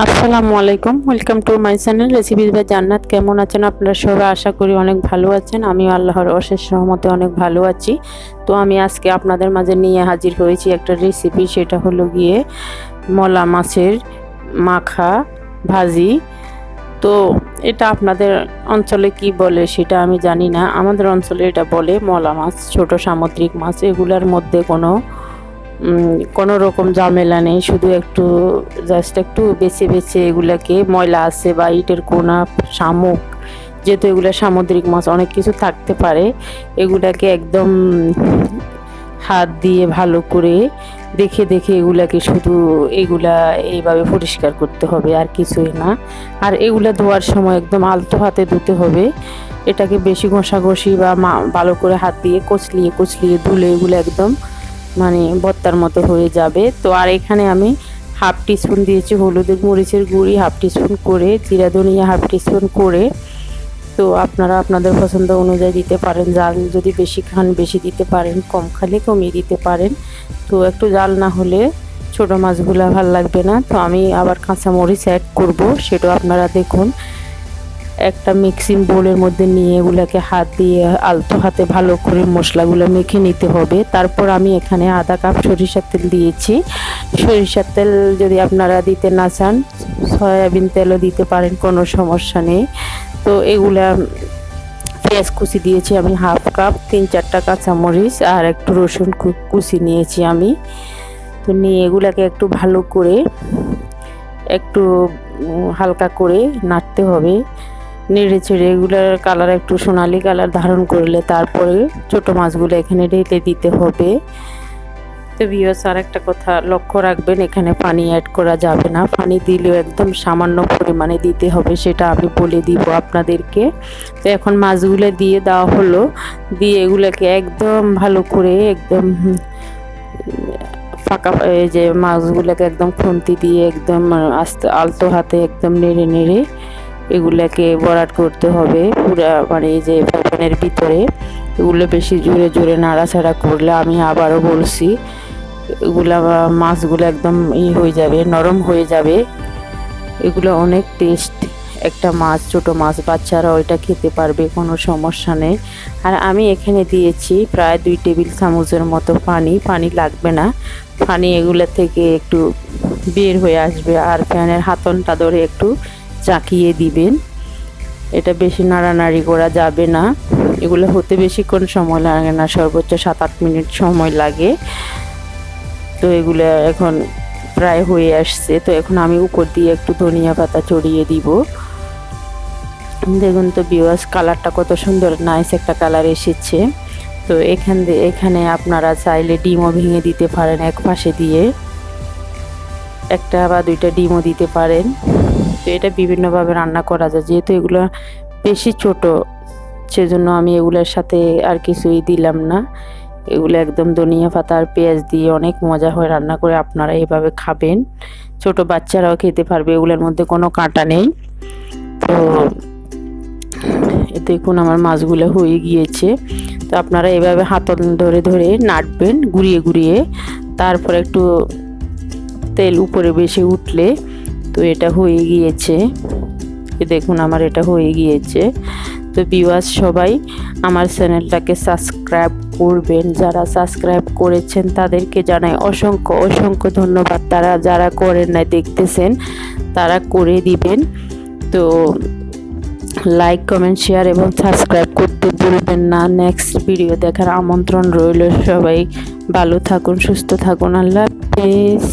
আসসালামু আলাইকুম, welcome to my channel recipes by Jannat. কেমন আছেন আপনারা সবাই? আশা করি অনেক ভালো আছেন। আমিও আল্লাহর অশেষ রহমতে অনেক ভালো আছি। তো আমি আজকে আপনাদের মাঝে নিয়ে হাজির হয়েছি একটা রেসিপি, সেটা হলো গিয়ে মলা মাছের মাখা ভাজি। তো এটা আপনাদের অঞ্চলে কি বলে সেটা আমি জানি না। আমাদের অঞ্চলে এটা বলে মলা মাছ, ছোট সামুদ্রিক মাছ। এগুলার মধ্যে কোনো রকম ঝামেলা নেই, শুধু একটু জাস্ট একটু বেছে বেছে এগুলাকে, ময়লা আছে বা ইটের কোনা, শামুক, যেহেতু এগুলা সামুদ্রিক মাছ অনেক কিছু থাকতে পারে, এগুলাকে একদম হাত দিয়ে ভালো করে দেখে দেখে এগুলাকে শুধু এগুলা এইভাবে পরিষ্কার করতে হবে, আর কিছুই না। আর এগুলা ধোয়ার সময় একদম আলতো হাতে ধুতে হবে। এটাকে বেশি ঘষাঘষি বা ভালো করে হাত দিয়ে কচলিয়ে কচলিয়ে ধুলে এগুলো একদম মানে ভর্তার মতো হয়ে যাবে। তো আর এখানে আমি হাফ টিস্পুন দিয়েছি হলুদের মরিচের গুঁড়ি, হাফ টিস্পুন করে জিরা ধনিয়া হাফ টিস্পুন করে। তো আপনারা আপনাদের পছন্দ অনুযায়ী দিতে পারেন, জাল যদি বেশি খান বেশি দিতে পারেন, কম খালে কমিয়ে দিতে পারেন। তো একটু জাল না হলে ছোটো মাছগুলো ভালো লাগবে না। তো আমি আবার কাঁচা মরিচ অ্যাড করব, সেটাও আপনারা দেখুন। একটা মিক্সিং বোলের মধ্যে নিয়ে এগুলাকে হাত দিয়ে আলতো হাতে ভালো করে মশলাগুলো মেখে নিতে হবে। তারপর আমি এখানে আধা কাপ সরিষার তেল দিয়েছি। সরিষার তেল যদি আপনারা দিতে না চান, সয়াবিন তেলও দিতে পারেন, কোনো সমস্যা নেই। তো এগুলা পেঁয়াজ কুচি দিয়েছি আমি হাফ কাপ, 3-4টা কাঁচামরিচ আর একটু রসুন কুচি নিয়েছি আমি। তো নিয়ে এগুলাকে একটু ভালো করে একটু হালকা করে নাড়তে হবে, নেড়ে চেড়ে এগুলোর কালার একটু সোনালি কালার ধারণ করলে তারপরে ছোটো মাছগুলো এখানে ঢেলে দিতে হবে। তো ভিউয়ার্স, আর একটা কথা লক্ষ্য রাখবেন, এখানে পানি অ্যাড করা যাবে না। পানি দিলেও একদম সামান্য পরিমাণে দিতে হবে, সেটা আমি বলে দিব আপনাদেরকে। তো এখন মাছগুলো দিয়ে দেওয়া হলো, দিয়ে এগুলোকে একদম ভালো করে একদম ফাঁকা, এই যে মাছগুলোকে একদম খুন্তি দিয়ে একদম আস্তে আলতো হাতে একদম নেড়ে নেড়ে এগুলাকে ভরাট করতে হবে পুরা, মানে এই যে প্যানের ভিতরে। এগুলো বেশি জোরে জোরে নাড়াচাড়া করলে, আমি আবারও বলছি, এগুলা মাছগুলো একদম হয়ে যাবে, নরম হয়ে যাবে। এগুলো অনেক টেস্ট একটা মাছ, ছোটো মাছ, বাচ্চারা ওইটা খেতে পারবে, কোনো সমস্যা নেই। আর আমি এখানে দিয়েছি প্রায় 2 টেবিল চামচের মতো পানি। পানি লাগবে না, পানি এগুলো থেকে একটু বের হয়ে আসবে। আর প্যানের হাতনটা ধরে একটু চাকিয়ে দিবেন, এটা বেশি নাড়ানাড়ি করা যাবে না। এগুলো হতে বেশিক্ষণ সময় লাগে না, সর্বোচ্চ 7-8 মিনিট সময় লাগে। তো এগুলো এখন প্রায় হয়ে আসছে। তো এখন আমি উপর দিয়ে একটু ধনিয়া পাতা ছড়িয়ে দিব। দেখুন তো ভিউয়ার্স, কালারটা কত সুন্দর নাইস একটা কালার এসেছে। তো এখানে আপনারা চাইলে ডিমও ভেঙে দিতে পারেন, এক পাশে দিয়ে 1টা বা 2টা ডিমও দিতে পারেন। তো এটা বিভিন্নভাবে রান্না করা যায়, যেহেতু এগুলো বেশি ছোট সেজন্য আমি এগুলোর সাথে আর কিছুই দিলাম না। এগুলো একদম ধনিয়া পাতা আর পেঁয়াজ দিয়ে অনেক মজা হয় রান্না করে, আপনারা এভাবে খাবেন, ছোট বাচ্চারাও খেতে পারবে, এগুলোর মধ্যে কোনো কাঁটা নেই। তো দেখুন আমার মাছগুলো হয়ে গিয়েছে। তো আপনারা এভাবে হাতল ধরে ধরে নাড়বেন, ঘুরিয়ে ঘুরিয়ে, তারপর একটু তেল উপরে বেশি উঠলে তো এটা হয়ে গিয়েছে। দেখুন আমার এটা হয়ে গিয়েছে। তো ভিউয়ার্স, সবাই আমার চ্যানেলটাকে সাবস্ক্রাইব করবেন, যারা সাবস্ক্রাইব করেছেন তাদেরকে জানাই অসংখ্য অসংখ্য ধন্যবাদ। তারা যারা করেন না, দেখতেছেন, তারা করে দিবেন। তো লাইক, কমেন্ট, শেয়ার এবং সাবস্ক্রাইব করতে ভুলবেন না। নেক্সট ভিডিও দেখার আমন্ত্রণ রইল। সবাই ভালো থাকুন, সুস্থ থাকুন, আল্লাহ হাফেজ।